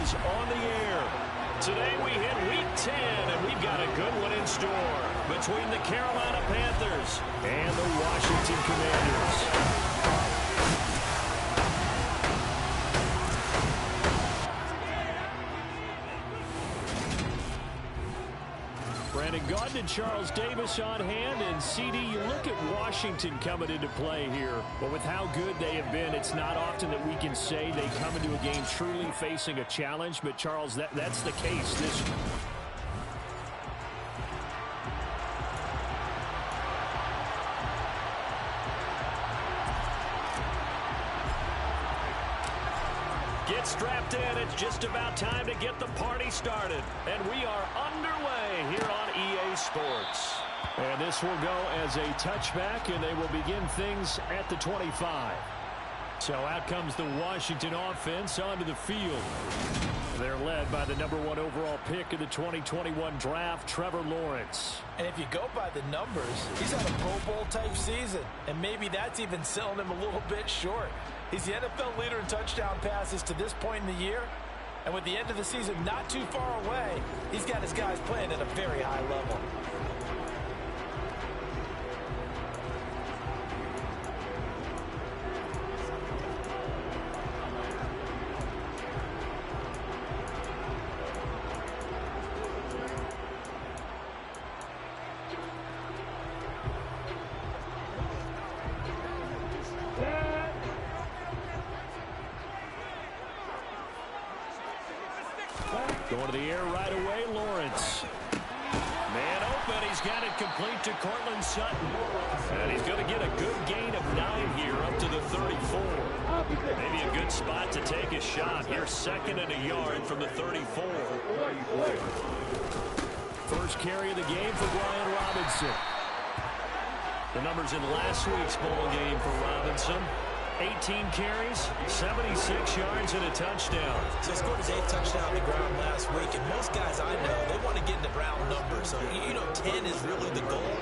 is on the air. Today we hit Week 10, and we've got a good one in store between the Carolina Panthers and the Washington Commanders. Brandon Gaudin and Charles Davis on hand, and CD, you look at Washington coming into play here, but with how good they have been, it's not often that we can say they come into a game truly facing a challenge, but Charles, that's the case this year. Get strapped in. It's just about time to get the party started. And we are underway here on EA Sports. And this will go as a touchback, and they will begin things at the 25. So out comes the Washington offense onto the field. They're led by the #1 overall pick of the 2021 draft, Trevor Lawrence. And if you go by the numbers, he's had a Pro Bowl type season. And maybe that's even selling him a little bit short. He's the NFL leader in touchdown passes to this point in the year. And with the end of the season not too far away, he's got his guys playing at a very high level. Going to the air right away, Lawrence. Man open, he's got it complete to Cortland Sutton. And he's going to get a good gain of 9 here up to the 34. Maybe a good spot to take a shot. Here's 2nd and a yard from the 34. First carry of the game for Brian Robinson. The numbers in last week's bowl game for Robinson. 18 carries, 76 yards, and a touchdown. So he scored his 8th touchdown on the ground last week, and most guys I know, they want to get into round numbers. So, 10 is really the goal.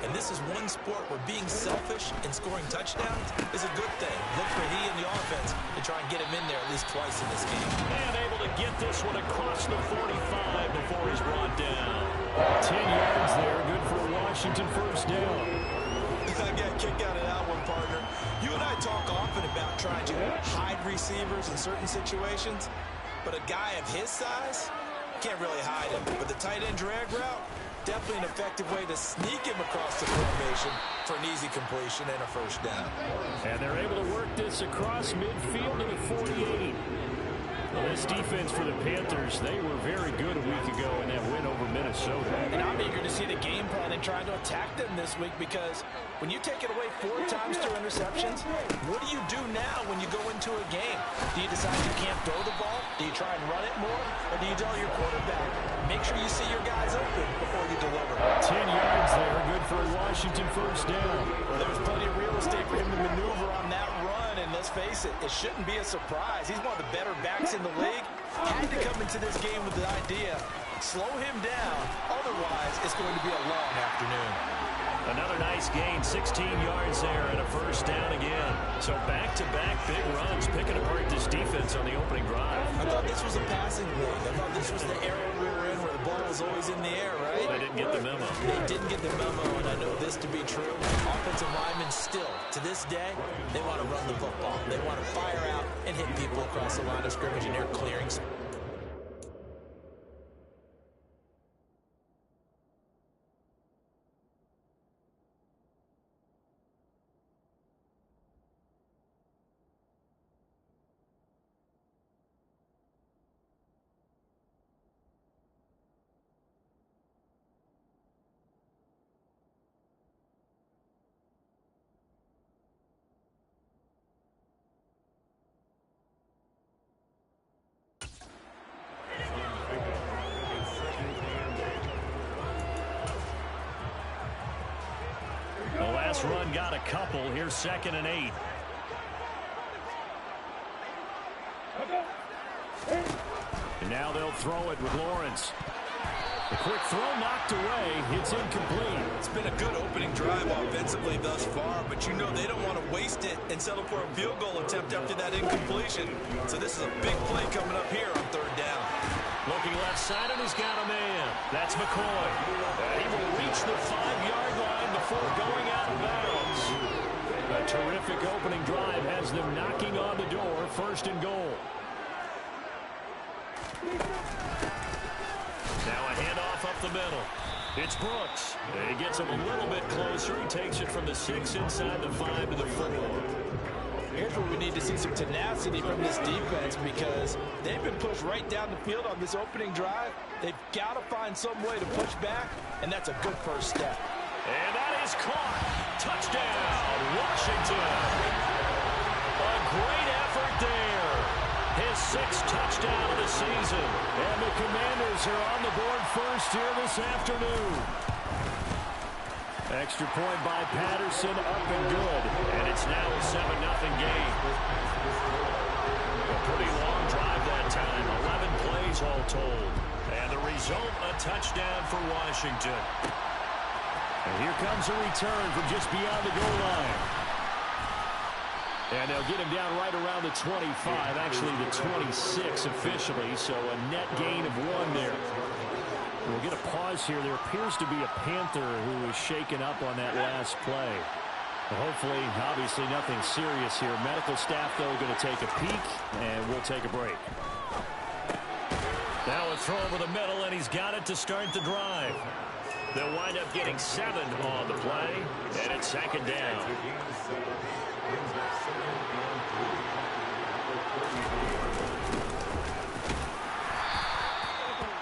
And this is one sport where being selfish and scoring touchdowns is a good thing. Look for he and the offense to try and get him in there at least twice in this game. And able to get this one across the 45 before he's brought down. 10 yards there, good for a Washington first down. I got a kick out of that one, partner. You and I talk often about trying to hide receivers in certain situations, but a guy of his size can't really hide him. But the tight end drag route, definitely an effective way to sneak him across the formation for an easy completion and a first down. And they're able to work this across midfield to the 48. Well, this defense for the Panthers, they were very good a week ago in that win over Minnesota. And I'm eager to see the game plan and trying to attack them this week, because when you take it away 4 times through interceptions, what do you do now when you go into a game? Do you decide you can't throw the ball? Do you try and run it more? Or do you tell your quarterback, make sure you see your guys open before you deliver? 10 yards there, good for a Washington first down. Well, there's plenty of real estate for him to maneuver on that run, and let's face it, it shouldn't be a surprise. He's one of the better backs in the league. Had to come into this game with the idea, slow him down, otherwise it's going to be a long afternoon. Another nice gain, 16 yards there, and a first down again. So back-to-back big runs, picking apart this defense on the opening drive. I thought this was a passing league. I thought this was the era we were in where the ball was always in the air, right? They didn't get the memo. They didn't get the memo, and I know this to be true. Offensive linemen still, to this day, they want to run the football. They want to fire out and hit people across the line of scrimmage, and they're clearing. Last run got a couple. Here's 2nd and 8. And now they'll throw it with Lawrence. The quick throw knocked away. It's incomplete. It's been a good opening drive offensively thus far, but you know they don't want to waste it and settle for a field goal attempt after that incompletion. So this is a big play coming up here on 3rd down. inside, and he's got a man. That's McCoy. And he will reach the 5-yard line before going out of bounds. A terrific opening drive has them knocking on the door, 1st and goal. Now a handoff up the middle. It's Brooks. He gets him a little bit closer. He takes it from the 6 inside the 5 to the 4. Here's where we need to see some tenacity from this defense because they've been pushed right down the field on this opening drive. They've got to find some way to push back, and that's a good first step. And that is caught. Touchdown, Washington. A great effort there. His 6th touchdown of the season. And the Commanders are on the board first here this afternoon. Extra point by Patterson, up and good. And it's now a 7-0 game. A pretty long drive that time. 11 plays all told. And the result, a touchdown for Washington. And here comes a return from just beyond the goal line. And they'll get him down right around the 25, actually the 26 officially, so a net gain of 1 there. We'll get a pause here. There appears to be a Panther who was shaken up on that last play. Hopefully, obviously nothing serious here. Medical staff, though, going to take a peek, and we'll take a break. Now a throw over the middle, and he's got it to start the drive. They'll wind up getting 7 on the play, and it's 2nd down.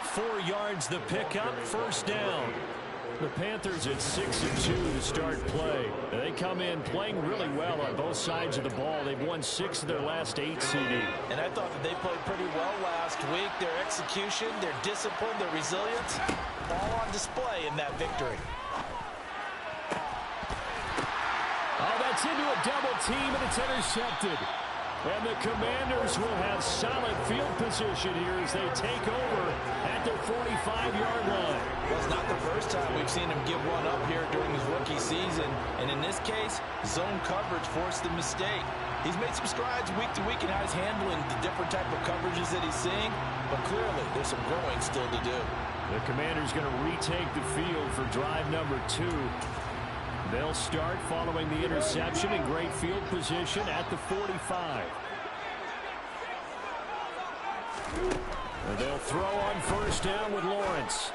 4 yards the pickup, 1st down. The Panthers at 6-2 to start play. They come in playing really well on both sides of the ball. They've won 6 of their last 8 CD. And I thought that they played pretty well last week. Their execution, their discipline, their resilience, all on display in that victory. Oh, that's into a double team, and it's intercepted. And the Commanders will have solid field position here as they take over at their 45-yard line. Well, it's not the first time we've seen him give one up here during his rookie season. And in this case, zone coverage forced the mistake. He's made some strides week to week in how he's handling the different type of coverages that he's seeing. But clearly, there's some growing still to do. The Commanders going to retake the field for drive number 2. They'll start following the interception in great field position at the 45. And they'll throw on 1st down with Lawrence.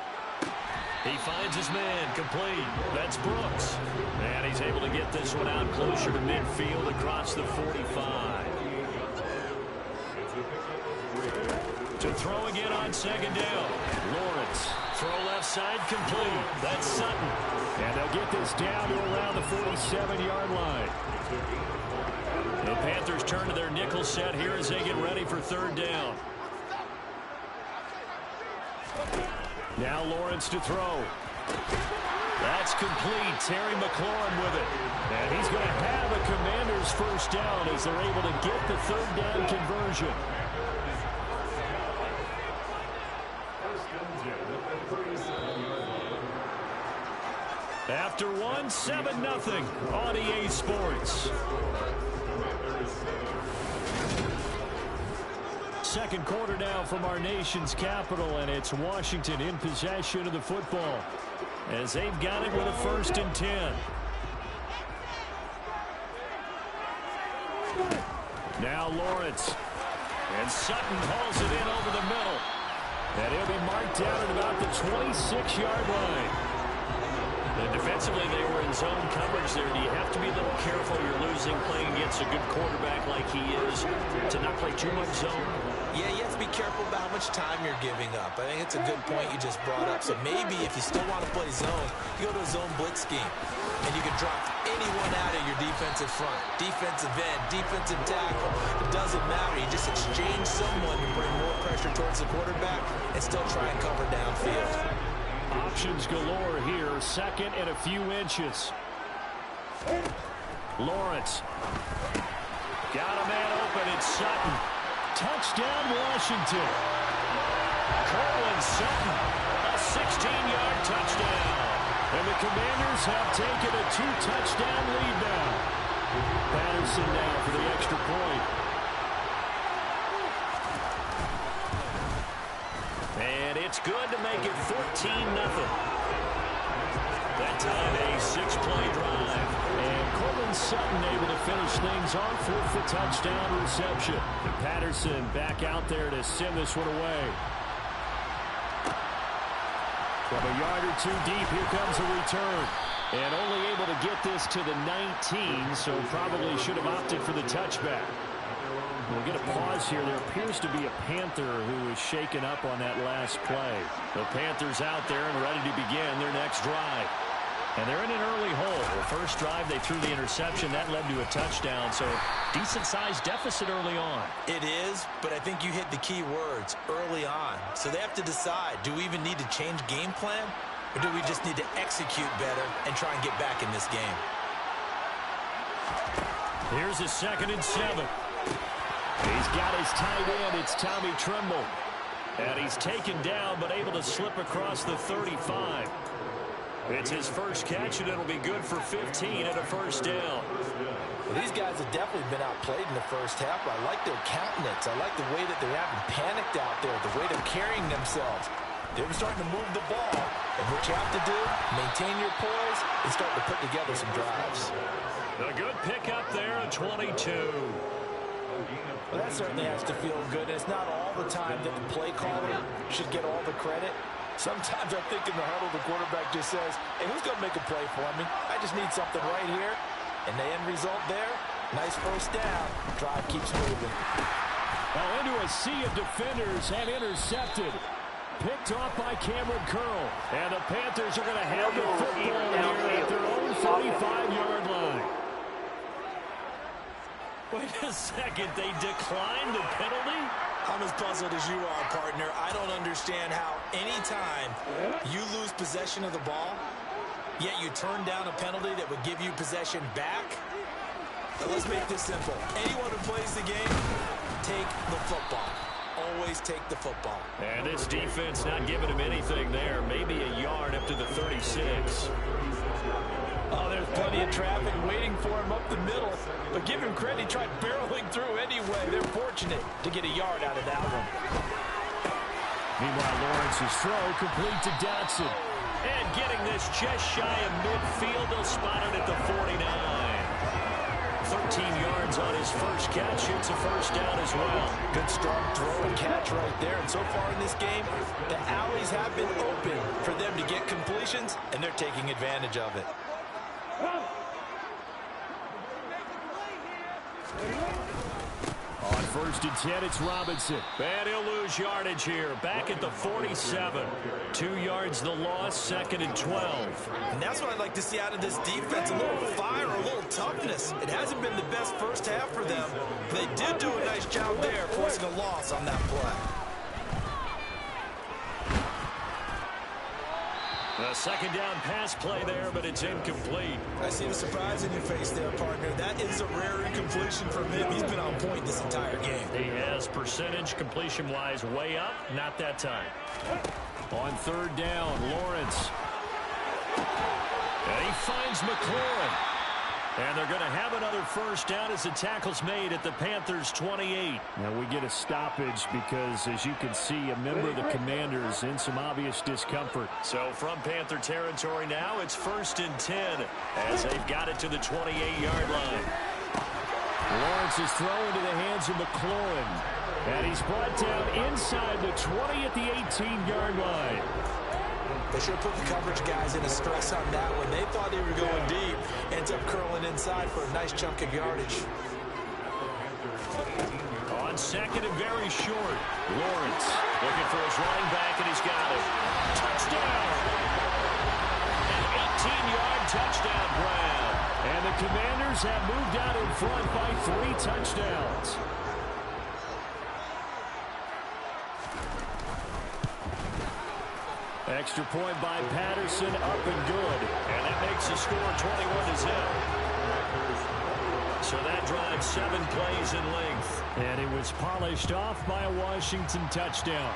He finds his man, complete. That's Brooks. And he's able to get this one out closer to midfield across the 45. To throw again on 2nd down. Lawrence. Throw left side, complete. That's Sutton. And they'll get this down to around the 47-yard line. The Panthers turn to their nickel set here as they get ready for 3rd down. Now Lawrence to throw. That's complete. Terry McLaurin with it. And he's going to have a Commanders 1st down as they're able to get the 3rd down conversion. After 1, 7-0 on EA Sports. Second quarter now from our nation's capital, and it's Washington in possession of the football as they've got it with a 1st and 10. Now Lawrence. And Sutton hauls it in over the middle. And he'll be marked down at about the 26-yard line. And defensively, they were in zone coverage there. Do you have to be a little careful? You're losing playing against a good quarterback like he is to not play too much zone? Yeah, you have to be careful about how much time you're giving up. I think it's a good point you just brought up. So maybe if you still want to play zone, you go to a zone blitz scheme. And you can drop anyone out of your defensive front. Defensive end, defensive tackle. It doesn't matter. You just exchange someone to bring more pressure towards the quarterback and still try and cover downfield. Options galore here. 2nd and a few inches. Lawrence. Got a man open. It's Sutton. Touchdown, Washington. Cortland Sutton. A 16-yard touchdown. And the Commanders have taken a 2-touchdown lead now. Patterson now for the extra point. And it it's good to make it 14-0. That time a 6-play drive. And Courtland Sutton able to finish things off with the touchdown reception. And Patterson back out there to send this one away. From a yard or two deep, here comes a return. And only able to get this to the 19, so probably should have opted for the touchback. We'll get a pause here. There appears to be a Panther who is shaken up on that last play. The Panthers out there and ready to begin their next drive. And they're in an early hole. The first drive, they threw the interception. That led to a touchdown, so decent-sized deficit early on. It is, but I think you hit the key words, early on. So they have to decide, do we even need to change game plan, or do we just need to execute better and try and get back in this game? Here's a 2nd and 7. He's got his tight end. It's Tommy Tremble. And he's taken down, but able to slip across the 35. It's his first catch, and it'll be good for 15 and a first down. Well, these guys have definitely been outplayed in the first half, but I like their countenance. I like the way that they haven't panicked out there, the way they're carrying themselves. They're starting to move the ball, and what you have to do, maintain your poise and start to put together some drives. A good pickup there at 22. Well, that certainly has to feel good. It's not all the time that the play caller should get all the credit. Sometimes I think in the huddle, the quarterback just says, hey, who's going to make a play for me? I just need something right here. And the end result there, nice first down. Drive keeps moving. Now into a sea of defenders and intercepted. Picked off by Cameron Curl. And the Panthers are going to have the football here at their own 45-yard line. Wait a second, they declined the penalty? I'm as puzzled as you are, partner. I don't understand how anytime you lose possession of the ball, yet you turn down a penalty that would give you possession back. Now let's make this simple. Anyone who plays the game, take the football. Always take the football. And this defense not giving him anything there. Maybe a yard up to the 36. Oh, there's plenty of traffic waiting for him up the middle. But give him credit, he tried barreling through anyway. They're fortunate to get a yard out of that one. Meanwhile, Lawrence's throw complete to Dotson. And getting this just shy of midfield, they'll spot it at the 49. 13 yards on his first catch. It's a first down as well. Good strong throw and catch right there. And so far in this game, the alleys have been open for them to get completions, and they're taking advantage of it. On 1st and 10, it's Robinson. And he'll lose yardage here. Back at the 47. 2 yards the loss, 2nd and 12. And that's what I'd like to see out of this defense. A little fire, a little toughness. It hasn't been the best first half for them. But they did do a nice job there, forcing a loss on that play. A 2nd down pass play there, but it's incomplete. I see the surprise in your face there, partner. That is a rare incompletion from him. He's been on point this entire game. He has percentage completion-wise way up. Not that time. On 3rd down, Lawrence. And he finds McLaurin. And they're going to have another first down as the tackle's made at the Panthers' 28. Now we get a stoppage because, as you can see, a member of the Commanders in some obvious discomfort. So from Panther territory now, it's 1st and 10 as they've got it to the 28-yard line. Lawrence is thrown into the hands of McLaurin. And he's brought down inside the 20 at the 18-yard line. They should have put the coverage guys in a stress on that one. They thought they were going deep. Ends up curling inside for a nice chunk of yardage. On 2nd and very short, Lawrence looking for his running back, and he's got it. Touchdown! An 18-yard touchdown grab. And the Commanders have moved out in front by 3 touchdowns. Extra point by Patterson, up and good. And that makes the score 21-0. So that drives 7 plays in length. And it was polished off by a Washington touchdown.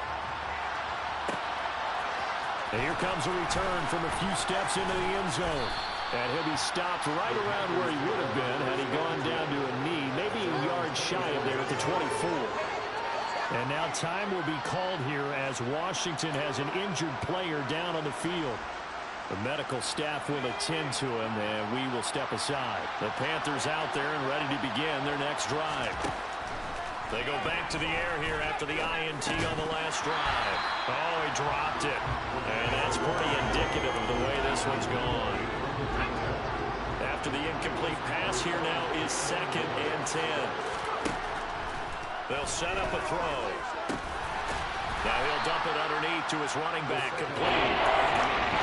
And here comes a return from a few steps into the end zone. And he'll be stopped right around where he would have been had he gone down to a knee, maybe a yard shy of there at the 24. And now time will be called here as Washington has an injured player down on the field. The medical staff will attend to him, and we will step aside. The Panthers out there and ready to begin their next drive. They go back to the air here after the INT on the last drive. Oh, he dropped it. And that's pretty indicative of the way this one's gone. After the incomplete pass, here now is 2nd and 10. They'll set up a throw. Now he'll dump it underneath to his running back, complete.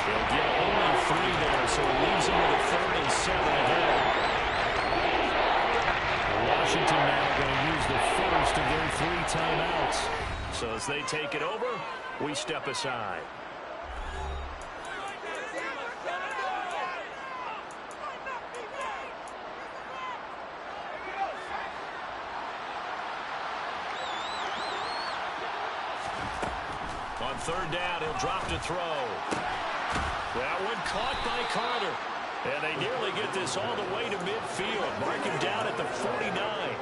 He'll get only 3 there, so he leaves him with a 3rd and 7 ahead. Washington now going to use the first of their 3 timeouts. So as they take it over, we step aside. On 3rd down, he'll drop to throw. That one caught by Carter. And they nearly get this all the way to midfield. Mark him down at the 49.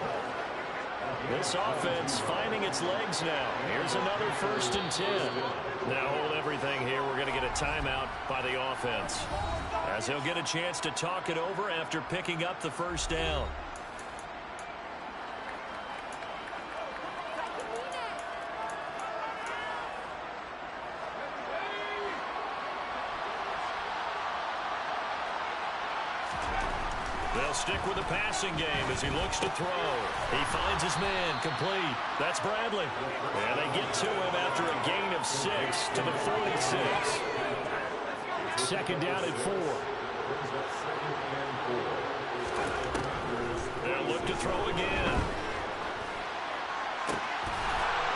This offense finding its legs now. Here's another 1st and 10. Now hold everything here. We're going to get a timeout by the offense, as he'll get a chance to talk it over after picking up the 1st down. They'll stick with the passing game as he looks to throw. He finds his man, complete. That's Bradley. And they get to him after a gain of 6 to the 46. 2nd down at 4. They'll look to throw again.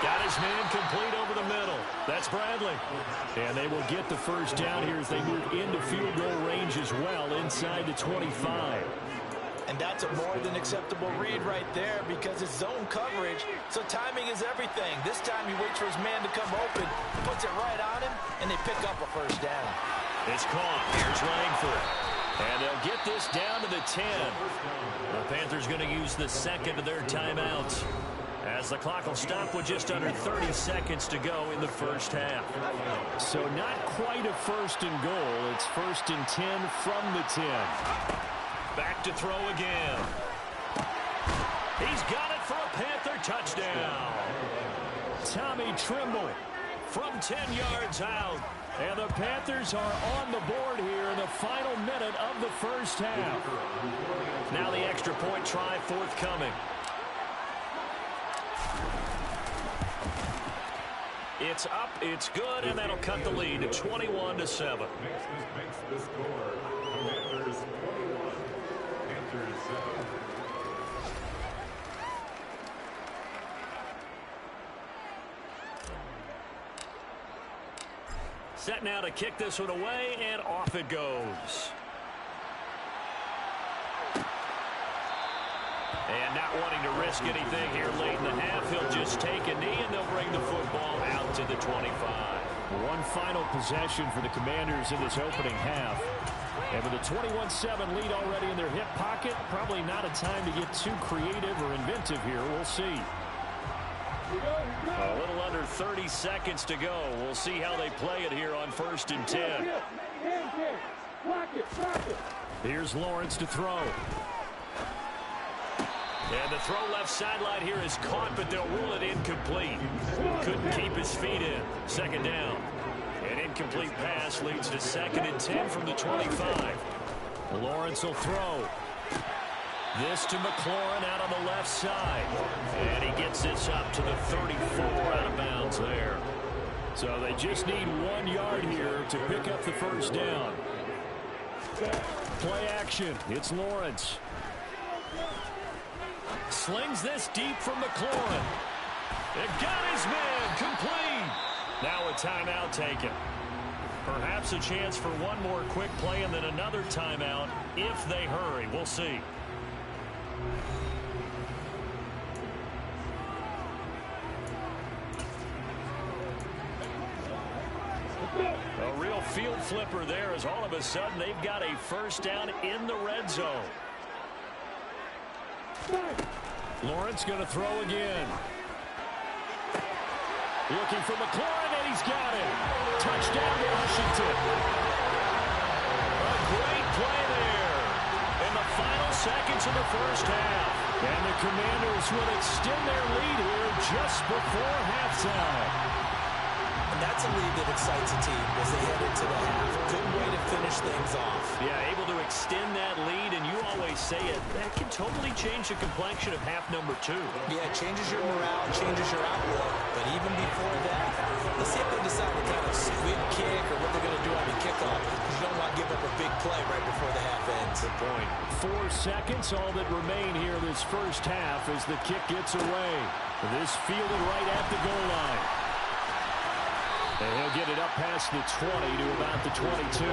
Got his man complete over the middle. That's Bradley. And they will get the 1st down here as they move into field goal range as well, inside the 25. And that's a more than acceptable read right there because it's zone coverage, so timing is everything. This time he waits for his man to come open, puts it right on him, and they pick up a 1st down. It's caught. Here's Langford. And they'll get this down to the 10. The Panthers going to use the 2nd of their timeouts, as the clock will stop with just under 30 seconds to go in the 1st half. So not quite a 1st and goal. It's 1st and 10 from the 10. Back to throw again. He's got it for a Panther touchdown. Tommy Trimble from 10 yards out. And the Panthers are on the board here in the final minute of the 1st half. Now the extra point try forthcoming. It's up, it's good, and that'll cut the lead to 21-7. Set now to kick this one away, and off it goes. And not wanting to risk anything here late in the half, he'll just take a knee, and they'll bring the football out to the 25. One final possession for the Commanders in this opening half. And with a 21-7 lead already in their hip pocket, probably not a time to get too creative or inventive here. We'll see. A little under 30 seconds to go. We'll see how they play it here on 1st and 10. Here's Lawrence to throw. And the throw left sideline here is caught, but they'll rule it incomplete. Couldn't keep his feet in. 2nd down. An incomplete pass leads to 2nd and 10 from the 25. Lawrence will throw. This to McLaurin out on the left side. And he gets this up to the 34, out of bounds there. So they just need 1 yard here to pick up the 1st down. Play action. It's Lawrence. Slings this deep from McLaurin. It got his man complete. Now a timeout taken. Perhaps a chance for one more quick play and then another timeout if they hurry. We'll see. A real field flipper there as all of a sudden they've got a 1st down in the red zone. Lawrence going to throw again. Looking for McLaurin, and he's got it. Touchdown, Washington. A great play there in the final seconds of the first half. And the Commanders will extend their lead here just before halftime. And that's a lead that excites a team as they head into the half. Good way to finish things off. Yeah, able to extend that lead, and you always say it, that can totally change the complexion of half number 2. Yeah, it changes your morale, changes your outlook. But even before that, let's see if they decide to kind of squib kick or what they're going to do on the kickoff. Because you don't want to give up a big play right before the half ends. Good point. 4 seconds, all that remain here this first half as the kick gets away. This fielded right at the goal line. And he'll get it up past the 20 to about the 22.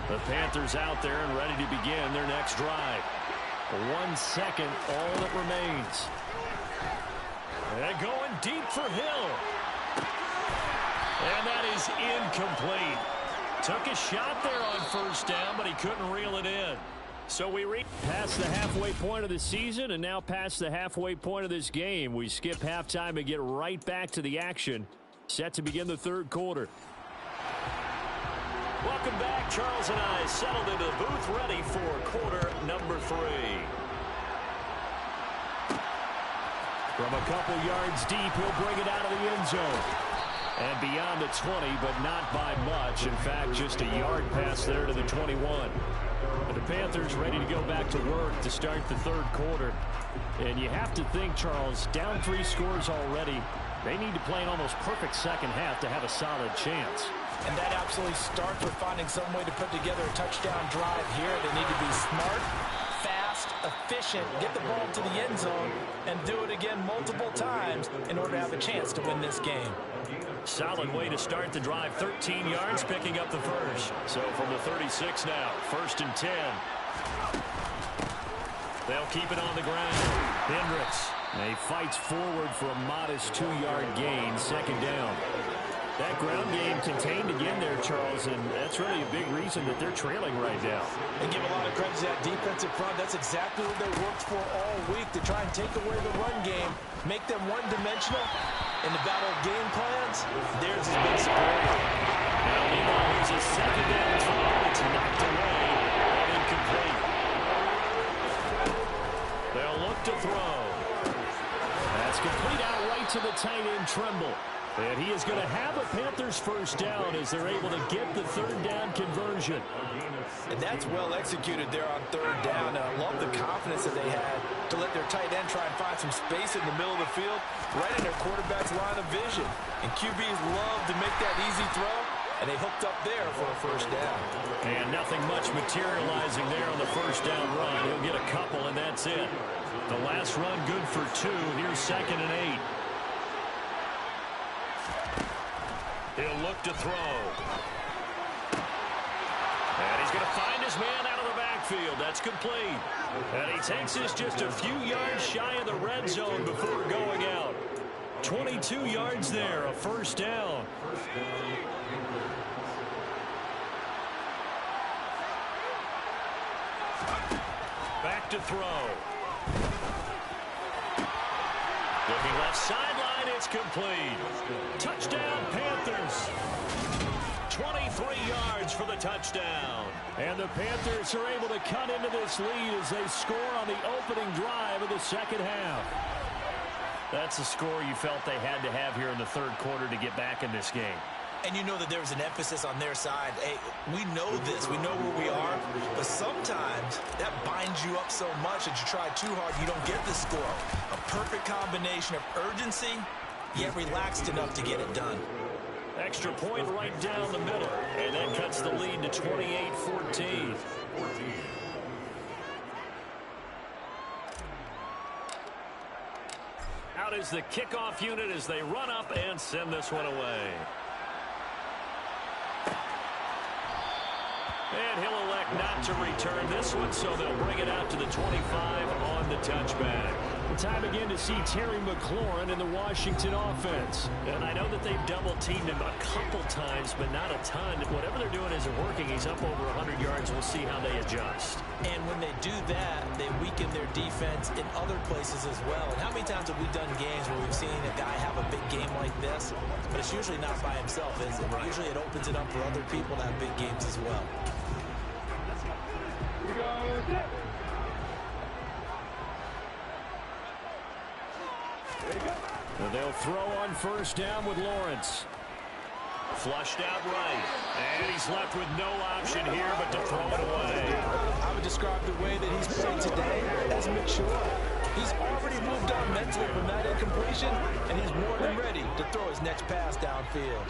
The Panthers out there and ready to begin their next drive. 1 second, all that remains. And going deep for Hill. And that is incomplete. Took a shot there on first down, but he couldn't reel it in. So we reach past the halfway point of the season and now past the halfway point of this game. We skip halftime and get right back to the action. Set to begin the third quarter. Welcome back. Charles and I settled into the booth ready for quarter number 3. From a couple yards deep, he'll bring it out of the end zone. And beyond the 20, but not by much. In fact, just a yard pass there to the 21. But the Panthers ready to go back to work to start the third quarter. And you have to think, Charles, down 3 scores already. They need to play an almost perfect second half to have a solid chance. And that absolutely starts with finding some way to put together a touchdown drive here. They need to be smart, fast, efficient, get the ball to the end zone, and do it again multiple times in order to have a chance to win this game. Solid way to start the drive. 13 yards, picking up the first. So from the 36 now, 1st and 10. They'll keep it on the ground. Hendricks. He fights forward for a modest 2-yard gain, 2nd down. That ground game contained again there, Charles, and that's really a big reason that they're trailing right now. They give a lot of credit to that defensive front. That's exactly what they worked for all week, to try and take away the run game, make them one-dimensional. In the battle of game plans, theirs has been superior. Now, meanwhile, here's a 2nd down throw. It's knocked away and incomplete. They'll look to throw. That's complete out right to the tight end, Trimble. And he is going to have a Panthers first down as they're able to get the 3rd down conversion. And that's well executed there on 3rd down. And I love the confidence that they had to let their tight end try and find some space in the middle of the field, right in their quarterback's line of vision. And QBs love to make that easy throw, and they hooked up there for a first down. And nothing much materializing there on the first down run. He'll get a couple, and that's it. The last run good for 2. Here's 2nd and 8. He'll look to throw. And he's going to find his man out of the backfield. That's complete. And he takes this just a few yards shy of the red zone before going out. 22 yards there, a first down. Back to throw. Looking left sideline, it's complete. Touchdown, Panthers. 23 yards for the touchdown. And the Panthers are able to cut into this lead as they score on the opening drive of the second half. That's a score you felt they had to have here in the third quarter to get back in this game. And you know that there was an emphasis on their side. Hey, we know this. We know where we are. But sometimes that binds you up so much that you try too hard, you don't get the score. A perfect combination of urgency, yet relaxed enough to get it done. Extra point right down the middle. And that cuts the lead to 28-14. Out is the kickoff unit as they run up and send this one away. And he'll elect not to return this one, so they'll bring it out to the 25 on the touchback. Time again to see Terry McLaurin in the Washington offense. And I know that they've double-teamed him a couple times, but not a ton. Whatever they're doing isn't working. He's up over 100 yards. We'll see how they adjust. And when they do that, they weaken their defense in other places as well. And how many times have we done games where we've seen a guy have a big game like this? But it's usually not by himself, is it? Right. Usually it opens it up for other people to have big games as well. And they'll throw on first down with Lawrence. Flushed out right. And he's left with no option here but to throw it away. I would describe the way that he's played today as mature. He's already moved on mentally from that incompletion, and he's more than ready to throw his next pass downfield.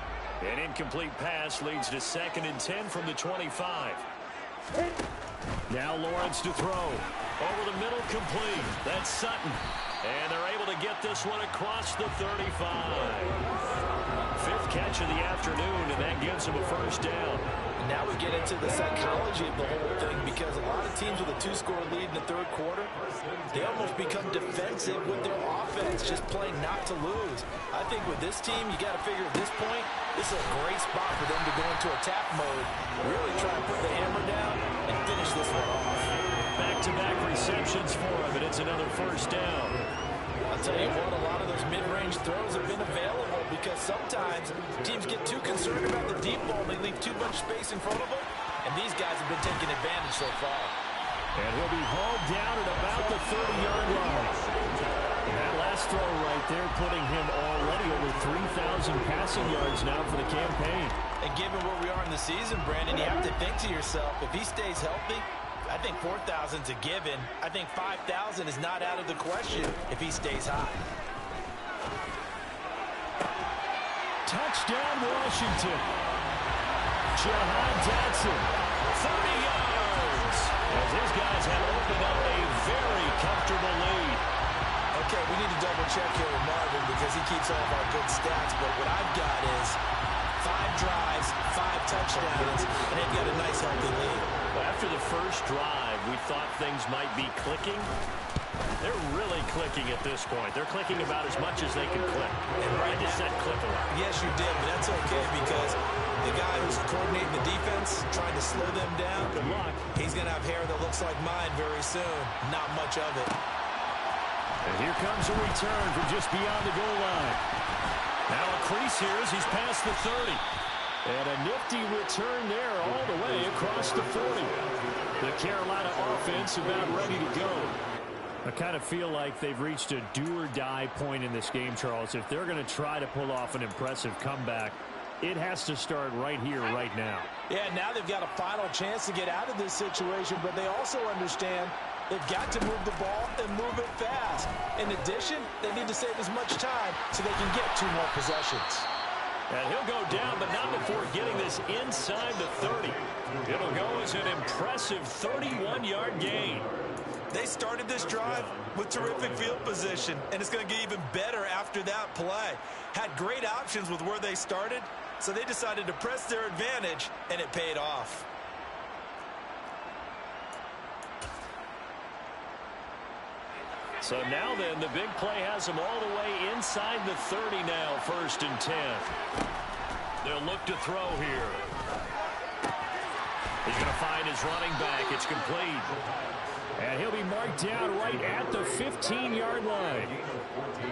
An incomplete pass leads to 2nd and 10 from the 25. Now Lawrence to throw. Over the middle, complete. That's Sutton. And they're able to get this one across the 35. 5th catch of the afternoon, and that gives him a first down. Now we get into the psychology of the whole thing, because a lot of teams with a 2-score lead in the 3rd quarter, they almost become defensive with their offense, just playing not to lose. I think with this team, you got to figure at this point, this is a great spot for them to go into attack mode, really try to put the hammer down and finish this one off. Back-to-back receptions for him, and it's another first down. I'll tell you what, a lot of those mid-range throws have been available, because sometimes teams get too concerned about the deep ball and they leave too much space in front of them, and these guys have been taking advantage so far. And he'll be hauled down at about the 30-yard line. And that last throw right there putting him already over 3,000 passing yards now for the campaign. And given where we are in the season, Brandon, you have to think to yourself, if he stays healthy, I think 4,000 is a given. I think 5,000 is not out of the question if he stays high. Touchdown, Washington. Jahan Dotson, 30 yards. As his guys have opened up a very comfortable lead. Okay, we need to double-check here with Marvin, because he keeps all of our good stats, but what I've got is 5 drives, 5 touchdowns, and they've got a nice, healthy lead. Well, after the first drive, we thought things might be clicking. They're really clicking at this point. They're clicking about as much as they can click. And right, I just said click a lot. Yes, you did, but that's okay, because the guy who's coordinating the defense, trying to slow them down, good luck. He's going to have hair that looks like mine very soon. Not much of it. And here comes a return from just beyond the goal line. Now a crease here as he's past the 30. And a nifty return there all the way across the 40. The Carolina offense about ready to go. I kind of feel like they've reached a do-or-die point in this game, Charles. If they're going to try to pull off an impressive comeback, it has to start right here, right now. Yeah, now they've got a final chance to get out of this situation, but they also understand they've got to move the ball and move it fast. In addition, they need to save as much time so they can get 2 more possessions. And he'll go down, but not before getting this inside the 30. It'll go as an impressive 31-yard gain. They started this drive with terrific field position, and it's going to get even better after that play. Had great options with where they started, so they decided to press their advantage, and it paid off. So now then, the big play has them all the way inside the 30 now, 1st and 10. They'll look to throw here. He's going to find his running back. It's complete. And he'll be marked down right at the 15-yard line.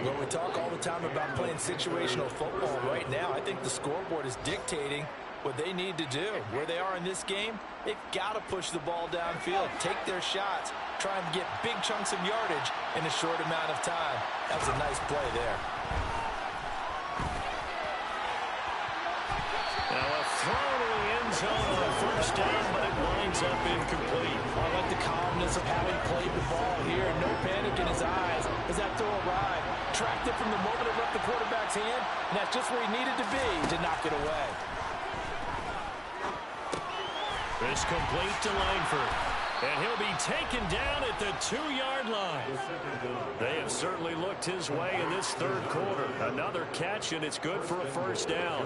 Well, we talk all the time about playing situational football. Right now, I think the scoreboard is dictating what they need to do. Where they are in this game, they've got to push the ball downfield, take their shots, try and get big chunks of yardage in a short amount of time. That was a nice play there. Now a throw to the end zone on a first down, but it winds up incomplete. I like the calmness of how he played the ball here. No panic in his eyes as that throw arrived. Tracked it from the moment it left the quarterback's hand, and that's just where he needed to be to knock it away. This complete to Langford. And he'll be taken down at the 2-yard line. They have certainly looked his way in this 3rd quarter. Another catch, and it's good for a first down.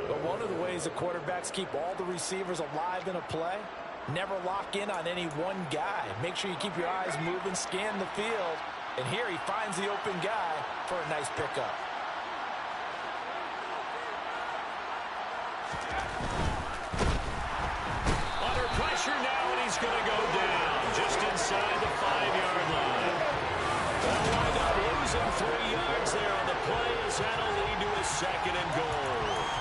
But one of the ways the quarterbacks keep all the receivers alive in a play Never lock in on any one guy. Make sure you keep your eyes moving, scan the field. And here he finds the open guy for a nice pickup. Under pressure now, and he's going to go down just inside the 5-yard line. They'll wind up losing 3 yards there on the play as that'll lead to a 2nd and goal.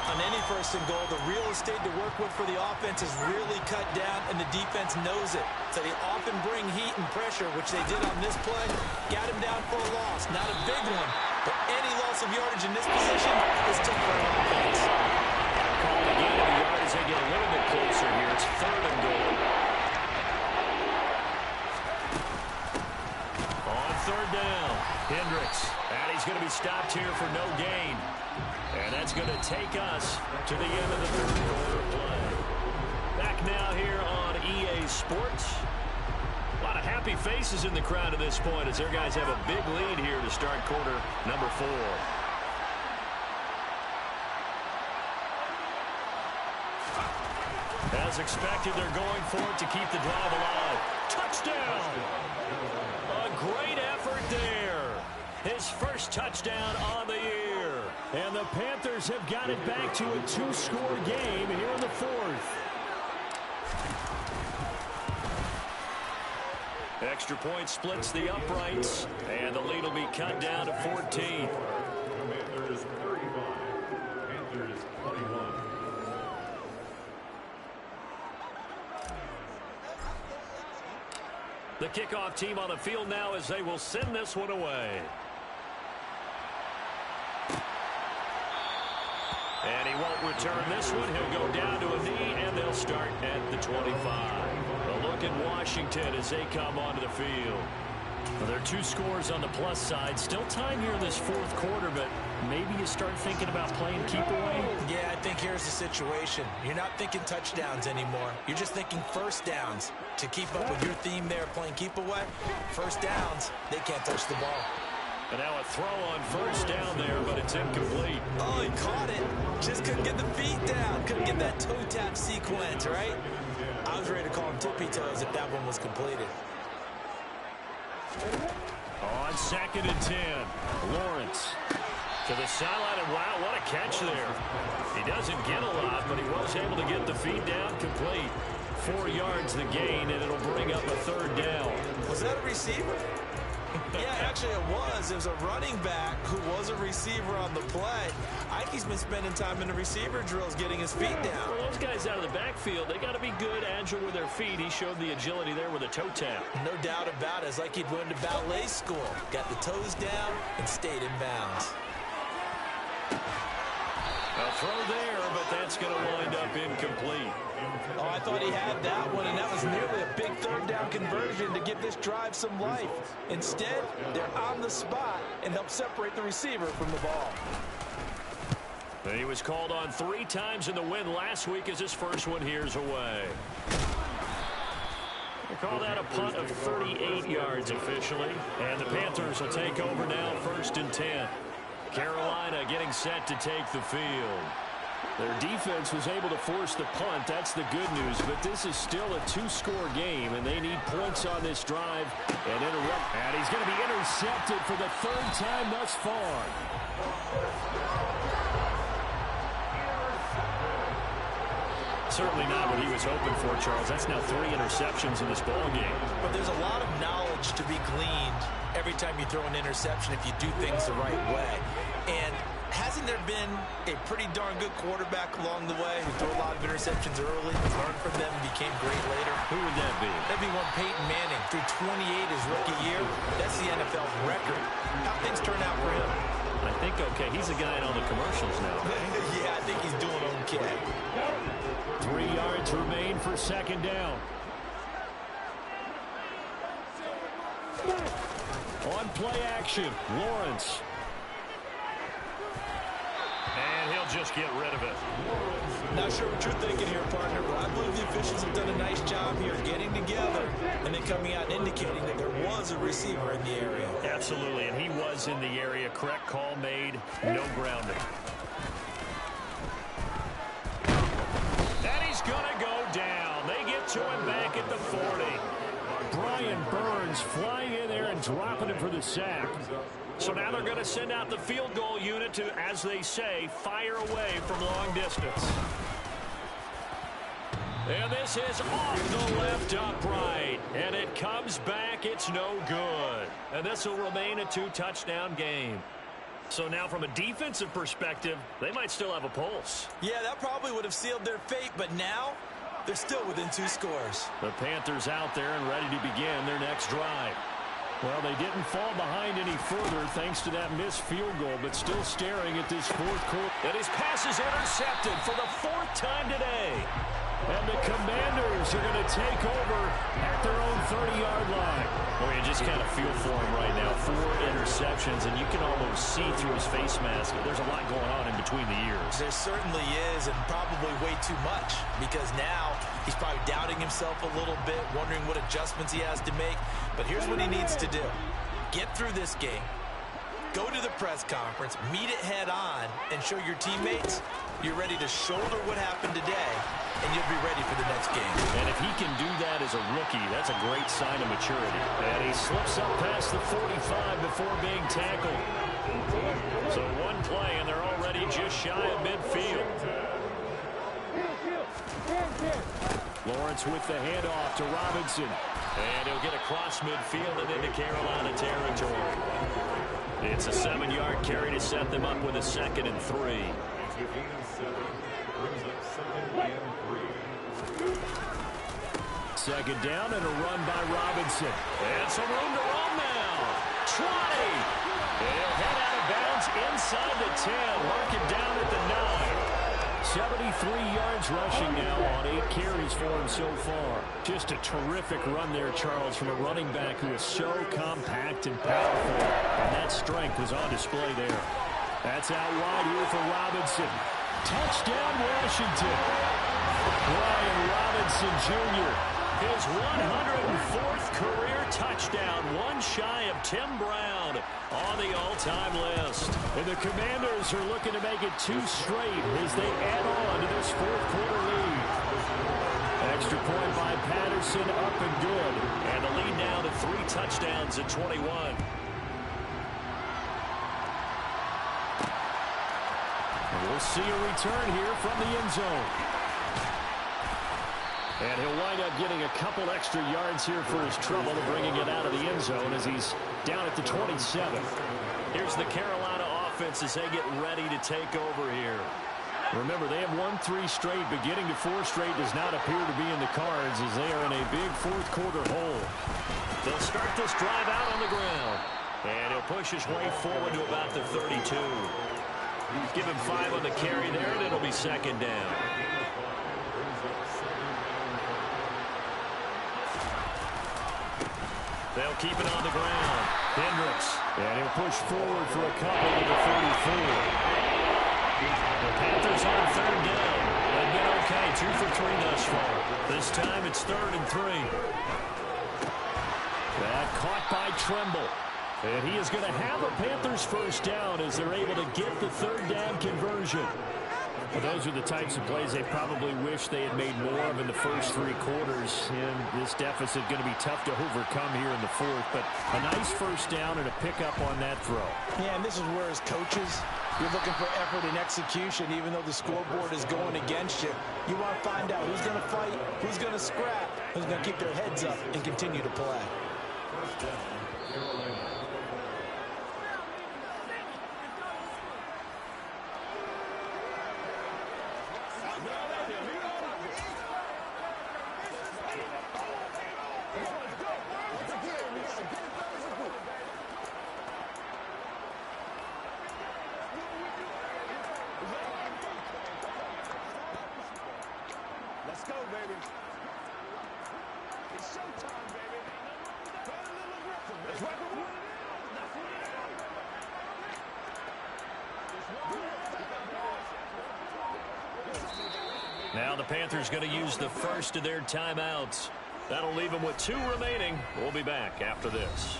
On any 1st and goal, the real estate to work with for the offense is really cut down, and the defense knows it. So they often bring heat and pressure, which they did on this play. Got him down for a loss. Not a big one, but any loss of yardage in this position is tough for an offense. Call the gain of the yard as they get a little bit closer here. It's 3rd and goal. On 3rd down, Hendricks. And he's going to be stopped here for no gain. And that's going to take us to the end of the 3rd quarter play. Back now here on EA Sports. A lot of happy faces in the crowd at this point as their guys have a big lead here to start quarter number 4. As expected, they're going for it to keep the drive alive. Touchdown! A great effort there. His first touchdown on the year. And the Panthers have got it back to a 2-score game here in the 4th. Extra point splits the uprights, and the lead will be cut down to 14. Panthers 35, Panthers 21. The kickoff team on the field now as they will send this one away. And he won't return this one. He'll go down to a knee, and they'll start at the 25. A look at Washington as they come onto the field. Well, there are 2 scores on the plus side. Still time here in this 4th quarter, but maybe you start thinking about playing keep away. Yeah, I think here's the situation. You're not thinking touchdowns anymore. You're just thinking 1st downs. To keep up with your theme there, playing keep away, 1st downs, they can't touch the ball. And now a throw on 1st down there, but it's incomplete. Oh, he caught it. Just couldn't get the feet down. Couldn't get that toe tap sequence, right? I was ready to call him tippy toes if that one was completed. On 2nd and 10, Lawrence to the sideline, and wow, what a catch there. He doesn't get a lot, but he was able to get the feet down complete. 4 yards the gain, and it'll bring up a 3rd down. Was that a receiver? Yeah, actually it was. It was a running back who was a receiver on the play. Ike's been spending time in the receiver drills getting his feet down. Well, those guys out of the backfield, they got to be good, agile with their feet. He showed the agility there with a toe tap. No doubt about it. It's like he'd went to ballet school. Got the toes down and stayed in bounds. A throw there, but that's going to wind up incomplete. Oh, I thought he had that one, and that was nearly a big 3rd down conversion to give this drive some life. Instead, they're on the spot and help separate the receiver from the ball. He was called on 3 times in the win last week as his first one here's away. They call that a punt of 38 yards officially. And the Panthers will take over now 1st and 10. Carolina getting set to take the field. Their defense was able to force the punt. That's the good news. But this is still a 2-score game, and they need points on this drive and interrupt. And he's going to be intercepted for the 3rd time thus far. Certainly not what he was hoping for, Charles. That's now 3 interceptions in this ball game. But there's a lot of knowledge to be gleaned every time you throw an interception if you do things the right way. And hasn't there been a pretty darn good quarterback along the way who threw a lot of interceptions early, learned from them, and became great later? Who would that be? That'd be one Peyton Manning. Threw 28 his rookie year. That's the NFL record. How things turn out for him? I think okay. He's a guy in all the commercials now. Yeah, I think he's doing okay. 3 yards remain for 2nd down. On play action, Lawrence. And he'll just get rid of it. Not sure what you're thinking here, partner, but I believe the officials have done a nice job here getting together and then coming out and indicating that there was a receiver in the area. Absolutely, and he was in the area. Correct call made, no grounding. And he's going to go down. They get to him back Panthers flying in there and dropping him for the sack. So now they're going to send out the field goal unit to, as they say, fire away from long distance. And this is off the left upright. And it comes back. It's no good. And this will remain a 2-touchdown game. So now from a defensive perspective, they might still have a pulse. Yeah, that probably would have sealed their fate, but now they're still within 2 scores. The Panthers out there and ready to begin their next drive. Well, they didn't fall behind any further thanks to that missed field goal, but still staring at this fourth quarter. And his pass is intercepted for the 4th time today. And the Commanders are going to take over at their own 30-yard line. Well, you just kind of feel for him right now. 4 interceptions, and you can almost see through his face mask. There's a lot going on in between the ears. There certainly is, and probably way too much, because now he's probably doubting himself a little bit, wondering what adjustments he has to make. But here's what he needs to do. Get through this game. Go to the press conference, meet it head on, and show your teammates you're ready to shoulder what happened today, and you'll be ready for the next game. And if he can do that as a rookie, that's a great sign of maturity. And he slips up past the 45 before being tackled. So one play, and they're already just shy of midfield. Lawrence with the handoff to Robinson. And he'll get across midfield and into Carolina territory. It's a 7-yard carry to set them up with a 2nd and 3. Second down and a run by Robinson. And some room to run now. 20. He'll head out of bounds inside the 10. Working down at the 9. 73 yards rushing now on 8 carries for him so far. Just a terrific run there, Charles, from a running back who is so compact and powerful. And that strength was on display there. That's out wide here for Robinson. Touchdown, Washington. Brian Robinson Jr., his 104th career touchdown, one shy of Tim Brown on the all-time list. And the Commanders are looking to make it 2 straight as they add on to this 4th quarter lead. Extra point by Patterson, up and good. And the lead now to 3 touchdowns at 21. And we'll see a return here from the end zone. And he'll wind up getting a couple extra yards here for his trouble of bringing it out of the end zone as he's down at the 27. Here's the Carolina offense as they get ready to take over here. Remember, they have won 3 straight. Beginning to 4 straight does not appear to be in the cards as they are in a big 4th quarter hole. They'll start this drive out on the ground. And he'll push his way forward to about the 32. Give him 5 on the carry there, and it'll be 2nd down. They'll keep it on the ground. Hendricks. And he'll push forward for a couple to the 34. The Panthers on 3rd down. They've been okay. 2 for 3 thus far. This time it's 3rd and 3. That caught by Tremble. And he is going to have a Panthers 1st down as they're able to get the 3rd down conversion. Well, those are the types of plays they probably wish they had made more of in the first 3 quarters. And this deficit going to be tough to overcome here in the 4th. But a nice 1st down and a pickup on that throw. Yeah, and this is where as coaches, you're looking for effort and execution. Even though the scoreboard is going against you, you want to find out who's going to fight, who's going to scrap, who's going to keep their heads up and continue to play. Let's go, baby. It's showtime, baby. Play a little aggressive. Let's rock and roll. Now the Panthers going to use the first of their timeouts. That'll leave them with 2 remaining. We'll be back after this.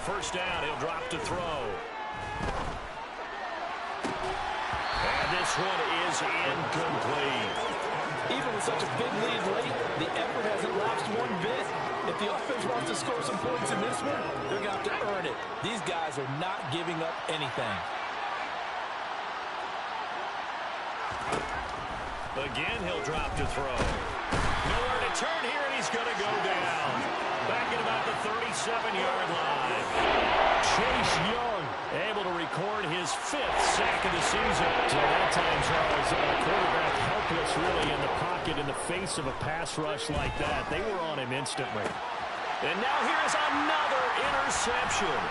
first down. He'll drop to throw. And this one is incomplete. Even with such a big lead late, the effort hasn't lapsed one bit. If the offense wants to score some points in this one, they're going to have to earn it. These guys are not giving up anything. Again, he'll drop to throw. Nowhere to turn here, and he's going to go down. Back at about the 37-yard line. Chase Young able to record his 5th sack of the season. So that time, Charles, quarterback helpless really in the pocket in the face of a pass rush like that. They were on him instantly. And now here's another interception.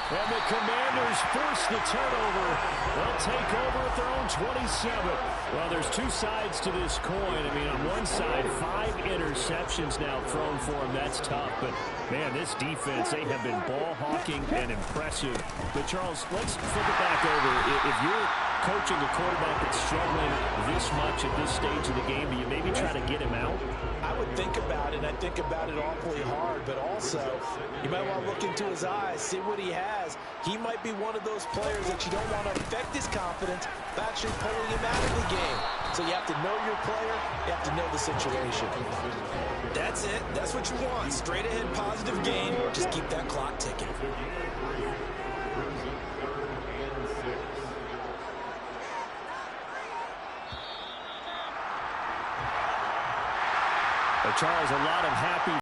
And the Commanders force the turnover. They'll take over at their own 27. Well, there's two sides to this coin. I mean, on one side, 5 interceptions now thrown for them. That's tough. But, man, this defense, they have been ball hawking and impressive. But, Charles, let's flip it back over. If you're coaching a quarterback that's struggling this much at this stage of the game, do you maybe try to get him out? I would think about it, and I think about it awfully hard, but also you might want to look into his eyes, see what he has. He might be one of those players that you don't want to affect his confidence by actually pulling him out of the game. So you have to know your player, you have to know the situation. That's it. That's what you want. Straight ahead positive gain. Just keep that clock ticking. Charles, a lot of happy